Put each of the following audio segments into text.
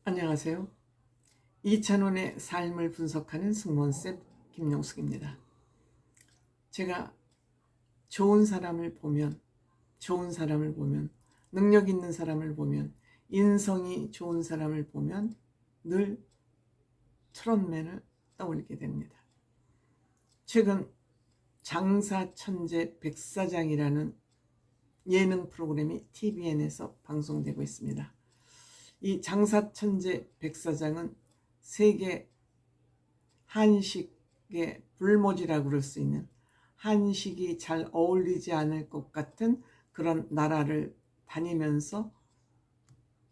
안녕하세요. 이찬원의 삶을 분석하는 승무원쌤 김용숙입니다. 제가 좋은 사람을 보면, 능력 있는 사람을 보면, 인성이 좋은 사람을 보면 늘 트롯맨을 떠올리게 됩니다. 최근 장사천재 백사장이라는 예능 프로그램이 TVN에서 방송되고 있습니다. 이 장사천재 백사장은 세계 한식의 불모지라고 그럴 수 있는, 한식이 잘 어울리지 않을 것 같은 그런 나라를 다니면서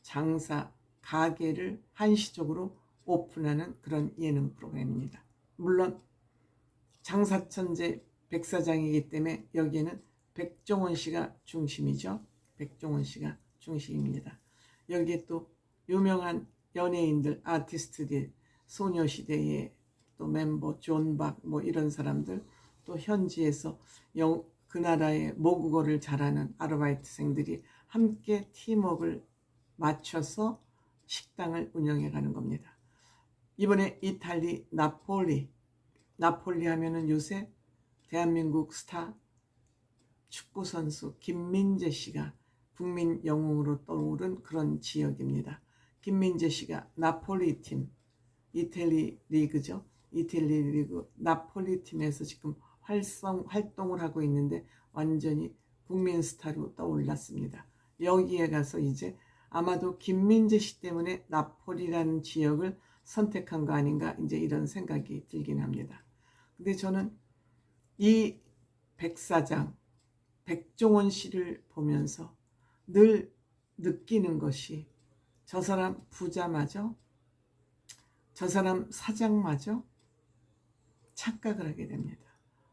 장사, 가게를 한시적으로 오픈하는 그런 예능 프로그램입니다. 물론 장사천재 백사장이기 때문에 여기에는 백종원 씨가 중심이죠. 백종원 씨가 중심입니다. 여기에 또 유명한 연예인들, 아티스트들, 소녀시대의 또 멤버 존박 뭐 이런 사람들, 또 현지에서 그 나라의 모국어를 잘하는 아르바이트생들이 함께 팀워크를 맞춰서 식당을 운영해 가는 겁니다. 이번에 이탈리 나폴리 하면은 요새 대한민국 스타 축구선수 김민재 씨가 국민 영웅으로 떠오른 그런 지역입니다. 김민재 씨가 나폴리 팀, 이탈리 리그죠. 이탈리 리그 나폴리 팀에서 지금 활동을 하고 있는데 완전히 국민 스타로 떠올랐습니다. 여기에 가서 이제 아마도 김민재 씨 때문에 나폴리라는 지역을 선택한 거 아닌가, 이제 이런 생각이 들긴 합니다. 근데 저는 이 백사장 백종원 씨를 보면서 늘 느끼는 것이, 저 사람 부자마저, 저 사람 사장마저 착각을 하게 됩니다.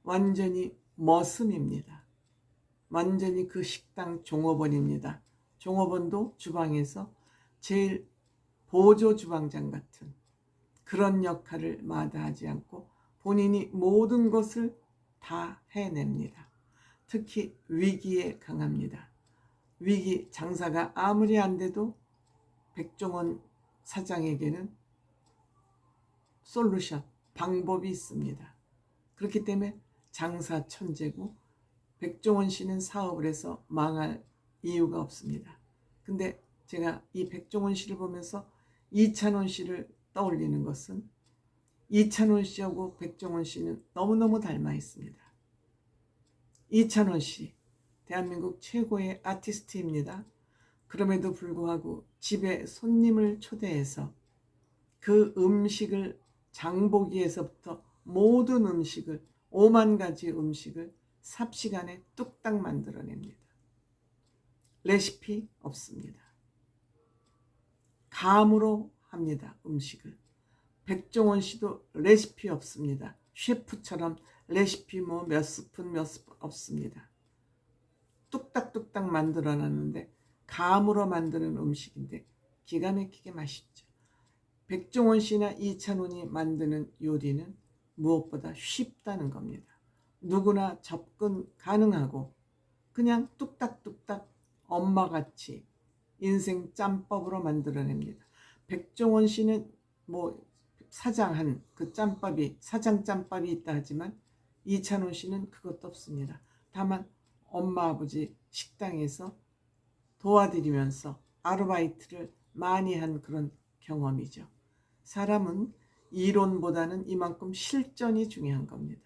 완전히 머슴입니다. 완전히 그 식당 종업원입니다. 종업원도 주방에서 제일 보조 주방장 같은 그런 역할을 마다하지 않고 본인이 모든 것을 다 해냅니다. 특히 위기에 강합니다. 위기, 장사가 아무리 안 돼도 백종원 사장에게는 솔루션, 방법이 있습니다. 그렇기 때문에 장사 천재고, 백종원 씨는 사업을 해서 망할 이유가 없습니다. 근데 제가 이 백종원 씨를 보면서 이찬원 씨를 떠올리는 것은, 이찬원 씨하고 백종원 씨는 너무너무 닮아 있습니다. 이찬원 씨, 대한민국 최고의 아티스트입니다. 그럼에도 불구하고 집에 손님을 초대해서 그 음식을, 장보기에서부터 모든 음식을, 5만 가지 음식을 삽시간에 뚝딱 만들어냅니다. 레시피 없습니다. 감으로 합니다, 음식을. 백종원 씨도 레시피 없습니다. 셰프처럼 레시피 뭐 몇 스푼 없습니다. 뚝딱뚝딱 만들어놨는데 감으로 만드는 음식인데 기가 막히게 맛있죠. 백종원 씨나 이찬원이 만드는 요리는 무엇보다 쉽다는 겁니다. 누구나 접근 가능하고 그냥 뚝딱뚝딱 엄마같이 인생 짬밥으로 만들어냅니다. 백종원 씨는 뭐 사장한 그 짬밥이, 사장 짬밥이 있다 하지만 이찬원 씨는 그것도 없습니다. 다만 엄마 아버지 식당에서 도와드리면서 아르바이트를 많이 한 그런 경험이죠. 사람은 이론보다는 이만큼 실전이 중요한 겁니다.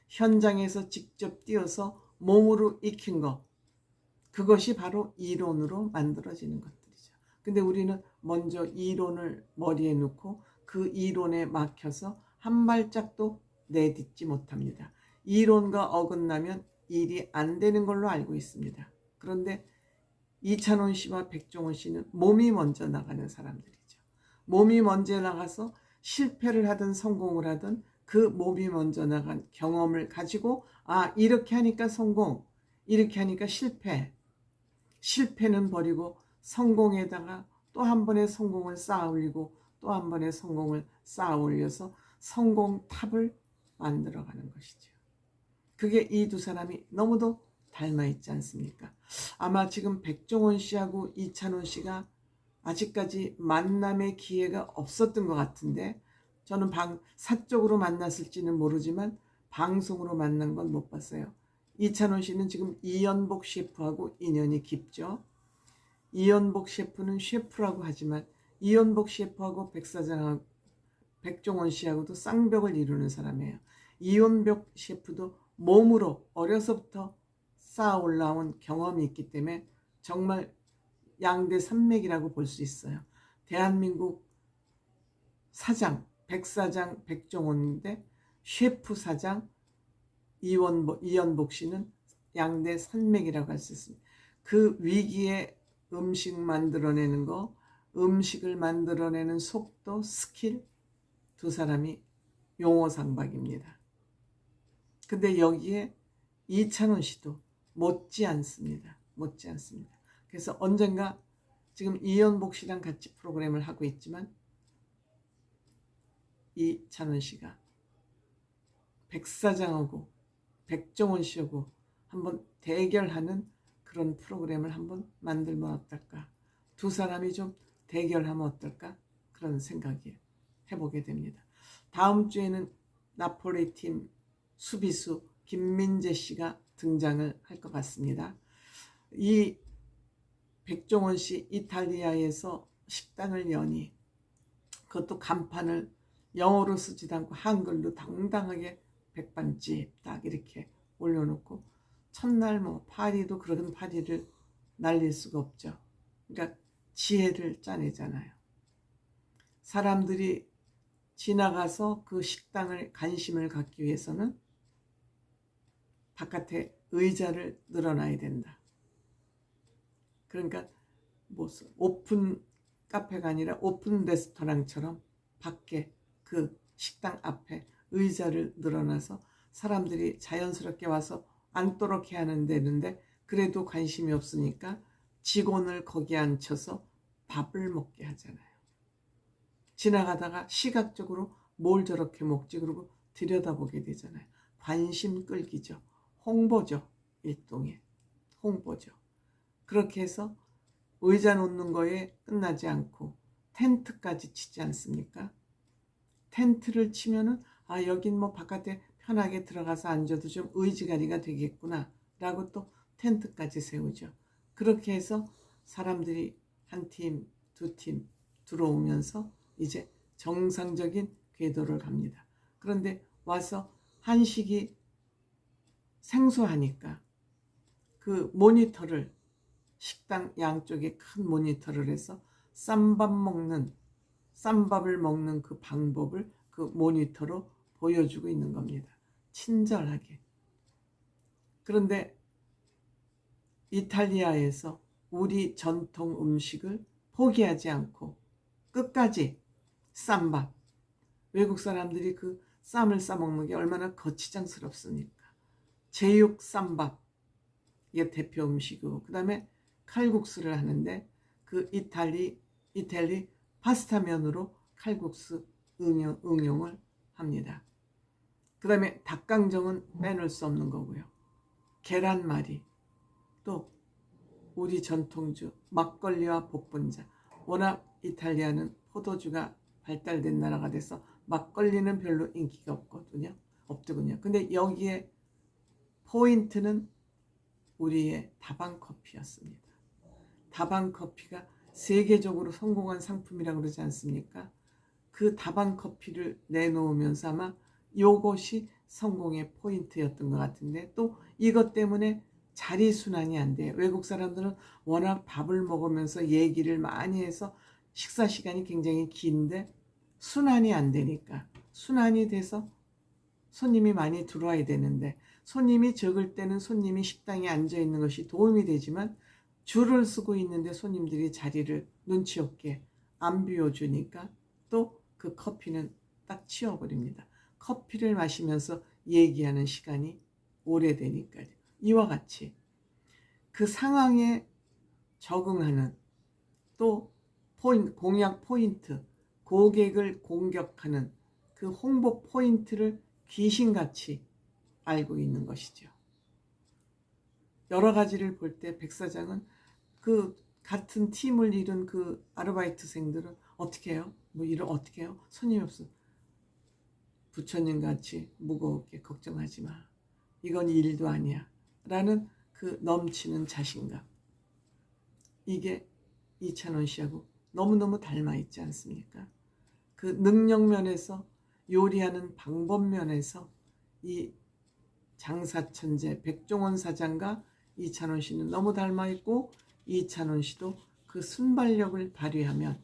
현장에서 직접 뛰어서 몸으로 익힌 것, 그것이 바로 이론으로 만들어지는 것들이죠. 근데 우리는 먼저 이론을 머리에 넣고 그 이론에 막혀서 한 발짝도 내딛지 못합니다. 이론과 어긋나면 일이 안 되는 걸로 알고 있습니다. 그런데 이찬원 씨와 백종원 씨는 몸이 먼저 나가는 사람들이죠. 몸이 먼저 나가서 실패를 하든 성공을 하든 그 몸이 먼저 나간 경험을 가지고, 아, 이렇게 하니까 성공, 이렇게 하니까 실패, 실패는 버리고 성공에다가 또 한 번의 성공을 쌓아 올리고 또 한 번의 성공을 쌓아 올려서 성공탑을 만들어가는 것이죠. 그게 이 두 사람이 너무도 닮아 있지 않습니까? 아마 지금 백종원 씨하고 이찬원 씨가 아직까지 만남의 기회가 없었던 것 같은데, 저는 사적으로 만났을지는 모르지만 방송으로 만난 건 못 봤어요. 이찬원 씨는 지금 이연복 셰프하고 인연이 깊죠. 이연복 셰프는 셰프라고 하지만 이연복 셰프하고 백사장하고 백종원 씨하고도 쌍벽을 이루는 사람이에요. 이연복 셰프도 몸으로 어려서부터 쌓아 올라온 경험이 있기 때문에 정말 양대 산맥이라고 볼 수 있어요. 대한민국 사장, 백사장 백종원인데 셰프 사장 이연복 씨는 양대 산맥이라고 할 수 있습니다. 그 위기에 음식 만들어내는 거, 음식을 만들어내는 속도, 스킬, 두 사람이 용호상박입니다. 근데 여기에 이찬원 씨도 못지 않습니다. 못지 않습니다. 그래서 언젠가 지금 이연복 씨랑 같이 프로그램을 하고 있지만 이찬원 씨가 백사장하고 백종원 씨하고 한번 대결하는 그런 프로그램을 한번 만들면 어떨까? 두 사람이 좀 대결하면 어떨까? 그런 생각이 해보게 됩니다. 다음 주에는 나폴리 팀 수비수 김민재 씨가 등장을 할 것 같습니다. 이 백종원 씨 이탈리아에서 식당을 여니 그것도 간판을 영어로 쓰지도 않고 한글로 당당하게 백반집 딱 이렇게 올려놓고 첫날 뭐 파리도 그런 파리를 날릴 수가 없죠. 그러니까 지혜를 짜내잖아요. 사람들이 지나가서 그 식당을 관심을 갖기 위해서는 바깥에 의자를 늘어놔야 된다. 그러니까 뭐 오픈 카페가 아니라 오픈 레스토랑처럼 밖에 그 식당 앞에 의자를 늘어놔서 사람들이 자연스럽게 와서 앉도록 해야 되는데 그래도 관심이 없으니까 직원을 거기에 앉혀서 밥을 먹게 하잖아요. 지나가다가 시각적으로 뭘 저렇게 먹지 그러고 들여다보게 되잖아요. 관심 끌기죠. 홍보죠. 일종의 홍보죠. 그렇게 해서 의자 놓는 거에 끝나지 않고 텐트까지 치지 않습니까? 텐트를 치면은 아 여긴 뭐 바깥에 편하게 들어가서 앉아도 좀 의지가리가 되겠구나 라고 또 텐트까지 세우죠. 그렇게 해서 사람들이 한 팀, 두 팀 들어오면서 이제 정상적인 궤도를 갑니다. 그런데 와서 한식이 생소하니까 그 모니터를 식당 양쪽에 큰 모니터를 해서 쌈밥을 먹는 그 방법을 그 모니터로 보여주고 있는 겁니다. 친절하게. 그런데 이탈리아에서 우리 전통 음식을 포기하지 않고 끝까지 쌈밥. 외국 사람들이 그 쌈을 싸먹는 게 얼마나 거치장스럽습니까? 제육 쌈밥. 이게 대표 음식이고 그 다음에 칼국수를 하는데 그 이탈리 파스타면으로 칼국수 응용을 합니다. 그 다음에 닭강정은 빼놓을 수 없는 거고요. 계란말이, 또 우리 전통주 막걸리와 복분자. 워낙 이탈리아는 포도주가 발달된 나라가 돼서 막걸리는 별로 인기가 없더군요. 근데 여기에 포인트는 우리의 다방커피였습니다. 다방커피가 세계적으로 성공한 상품이라고 그러지 않습니까? 그 다방커피를 내놓으면서 아마 이것이 성공의 포인트였던 것 같은데 또 이것 때문에 자리순환이 안 돼요. 외국 사람들은 워낙 밥을 먹으면서 얘기를 많이 해서 식사 시간이 굉장히 긴데 순환이 안 되니까 순환이 돼서 손님이 많이 들어와야 되는데 손님이 적을 때는 손님이 식당에 앉아 있는 것이 도움이 되지만 줄을 서고 있는데 손님들이 자리를 눈치 없게 안 비워주니까 또 그 커피는 딱 치워버립니다. 커피를 마시면서 얘기하는 시간이 오래되니까요. 이와 같이 그 상황에 적응하는 또 공약 포인트, 고객을 공격하는 그 홍보 포인트를 귀신같이 알고 있는 것이죠. 여러 가지를 볼 때 백 사장은 그 같은 팀을 이룬 그 아르바이트생들은 어떻게 해요? 뭐 일을 어떻게 해요? 손님이 없어. 부처님 같이 무겁게 걱정하지 마. 이건 일도 아니야. 라는 그 넘치는 자신감. 이게 이찬원 씨하고 너무너무 닮아 있지 않습니까? 그 능력 면에서, 요리하는 방법 면에서 이 장사천재 백종원 사장과 이찬원 씨는 너무 닮아 있고, 이찬원 씨도 그 순발력을 발휘하면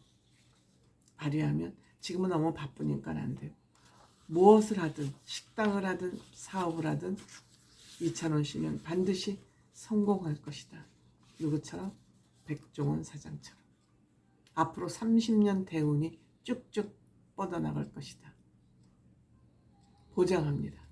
지금은 너무 바쁘니까 안 되고, 무엇을 하든 식당을 하든 사업을 하든 이찬원 씨는 반드시 성공할 것이다. 누구처럼? 백종원 사장처럼. 앞으로 30년 대운이 쭉쭉 뻗어나갈 것이다. 보장합니다.